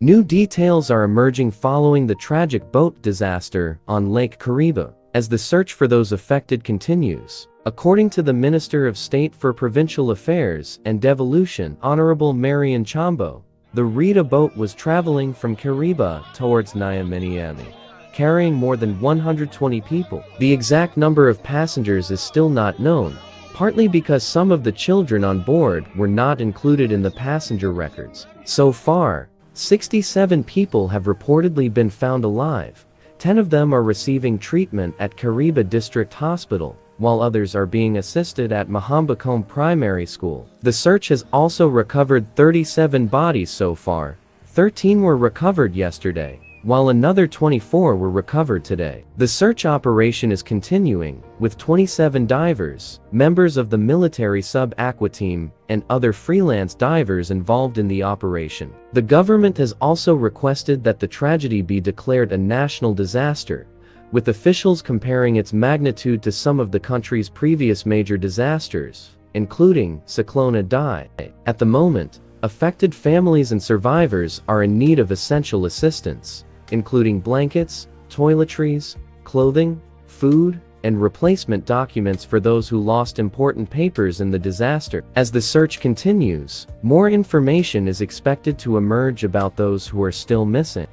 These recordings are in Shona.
New details are emerging following the tragic boat disaster on Lake Kariba, as the search for those affected continues. According to the Minister of State for Provincial Affairs and Devolution, Honorable Marian Chambo, the Rita boat was traveling from Kariba towards Nyaminiani, carrying more than 120 people. The exact number of passengers is still not known, partly because some of the children on board were not included in the passenger records. So far, 67 people have reportedly been found alive. 10 of them are receiving treatment at Kariba District Hospital, while others are being assisted at Mahambacombe Primary School. The search has also recovered 37 bodies so far. 13 were recovered yesterday, while another 24 were recovered today. The search operation is continuing, with 27 divers, members of the military sub-aqua team, and other freelance divers involved in the operation. The government has also requested that the tragedy be declared a national disaster, with officials comparing its magnitude to some of the country's previous major disasters, including Cyclone Idai. At the moment, affected families and survivors are in need of essential assistance, including blankets, toiletries, clothing, food, and replacement documents for those who lost important papers in the disaster. As the search continues, more information is expected to emerge about those who are still missing.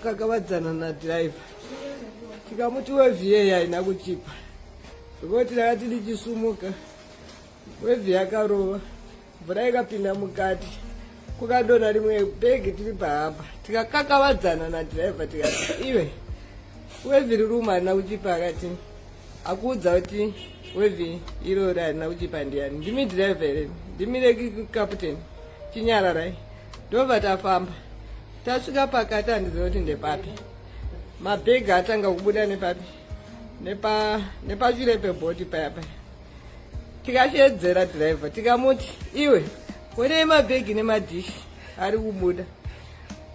Takamuudza na driver tikamuti wevhiye haina kuchipa ngekuti takati tichisumuka wevhiye yakarova mvura ikapinda mukati kukadonha rimwe bhegi tiri pahapa tikakakavadzana nadhiraivha tikati iwe wevhi ririumu harina kuchipa akati akuudza kuti wevhi irori harina kuchipa ndiani ndimi dhiraivha here ndimire kaputeni chinyararai ndobva tafamba tasvika pakati handiziva kuti ndepapi mabhegi atanga kubuda nepapi nepashure pebhoti paya paya tikashedzera dhiraivha tikamuti iwe onei mabhegi nemadhishi ari kubuda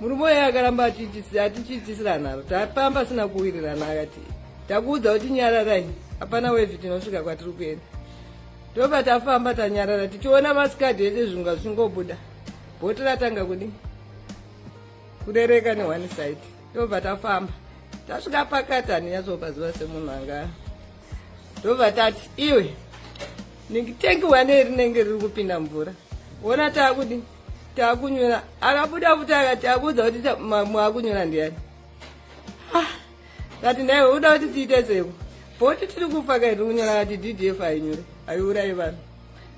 murume uyo akaramba atichiitisira nharo tapamba sina kuwirirana akati takuudza kuti nyararai hapana wevhi tinosvika kwatiri kuenda ndobva tafamba tanyarara tichiona masikadhi ese zvingwa zvichingobuda bhoti ratanga kudii kurereka ne1 side ndobva tafamba tasvika pakati haninyatsopaziva semunhu anga ndobva tati iwe tengi wane rinenge riri kupinda mvura ona taakudi taakunyura akabuda futi akati akuudza kuti maakunyura ndiani kati naiwe uda kuti tiite seko bhoti tiri kufa kairi kunyura kati ddf ainyure aiurai vanhu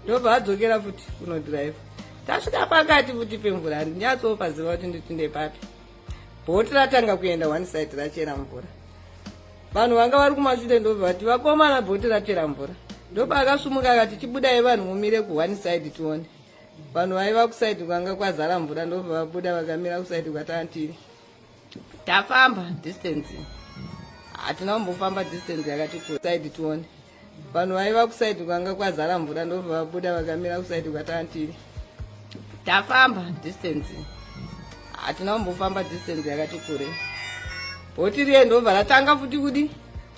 ndobva adzokera futi kunodhiraivha tasvika pakati futi pemvura handinyatsopaziva kuti nditinde papi bhoti ratanga kuenda 1 side rachera mvura vanhu vanga vari kumashure ndobva vati vakomana bhoti rachera mvura ndobva akasumuka akati chibudai vanhu mumire ku1 side tione vanhu vaiva kusaidi kwanga kwazara mvura ndobva vabuda vakamira kusaidi kwatantiri tafamba distance hatina kumbofamba distance yakati kusaidi tione vanhu vaiva kusaidi kwanga kwazara mvura ndobva vabuda vakamira kusaidi kwatantiri tafamba distance hatina kumbofamba distance yakati kure bhoti riye ndobva ratanga futi kudi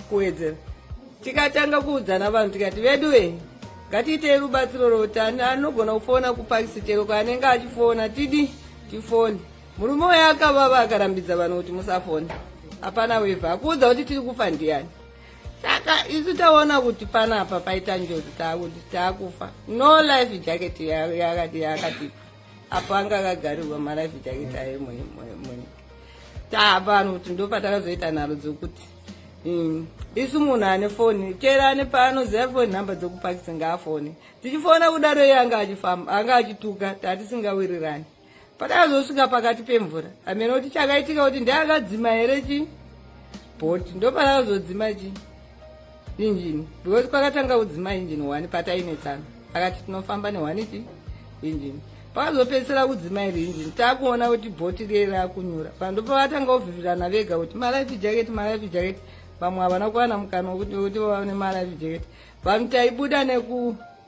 kuwedzera tikatanga kuudzana vanhu tikati vedu ngatiitei rubatsiro rotani anogona kufona kupakisitero kwaanenge achifona tifoni murume uyo akavava akarambidza vanhu kuti musafoni hapana wevha akuudza kuti tiri kufa ndiani saka isu taona kuti panapa paita njodzi taakuti taakufa no life jacket yakatipa apo anga akagarirwa malife jacket ayemunyika tavanhu kuti ndopatakazoita nharo dzokuti isu munhu ane foni chera ane paanoziva foni nhamba dzokupakisa ngaafoni tichifona kudaro iye anga achifamba anga achituka tatisingawirirani patakazosvika pakati pemvura hamene kuti chakaitika kuti ndeakadzima here bhoti ndopatakazodzima injini because kwakatanga kudzima injini 1 pataine tsano akati tinofamba ne1 injini pakazopedzisira kudzima iri injini taakuona kuti bhoti riye raakunyura pandopa vatanga kuvhivirana vega kuti malife jacket vamwe havana kuwana mukana wekuti vaone malife jacket vanhu taibuda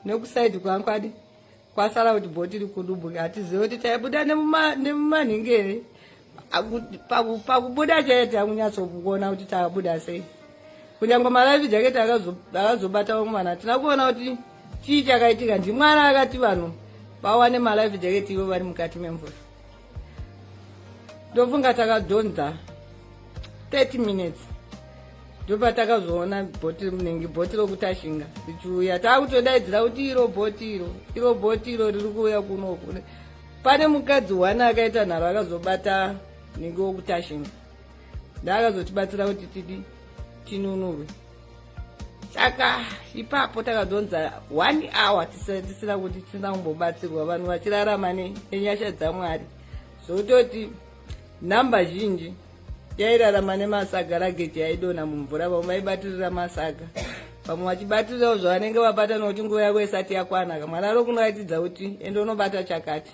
nekusaidi kwankwadi kwasara kuti bhoti riri kudubuka hatizive kuti taibuda nemumanhingere pakubuda chete akunyatsokuona kuti takabuda sei. Kunyangwe malife jacket akazobata vamwana tina kuona kuti chii chakaitika. Ndimwana akati vanhu vawane malife jacket ivo vari mukati memvura. Ndofunga takadhonza 30 minutes ndopatakazoona bhoti munenge bhoti rokutashinga richiuya. Taakutodaidzira kuti iro bhoti iro riri kuuya kunoku. Pane mukadzi wana akaita nharo akazobata nenge wokutashinga. Ndaakazotibatsira kuti tinunurwe. Saka ipapo takadhonza 1 hour tisina kuti tisina kumbobatsirwa, vanhu vachirarama nenyasha dzaMwari. Zvototi nhamba zhinji yairarama nemasaga rageji yaidonha mumvura, vamwe vaibatirira masaga, vamwe vachibatirirawo zvavanenge vabata nokuti nguva yako isati yakwana. Kamwana rokunoratidza kuti ende unobata chakati.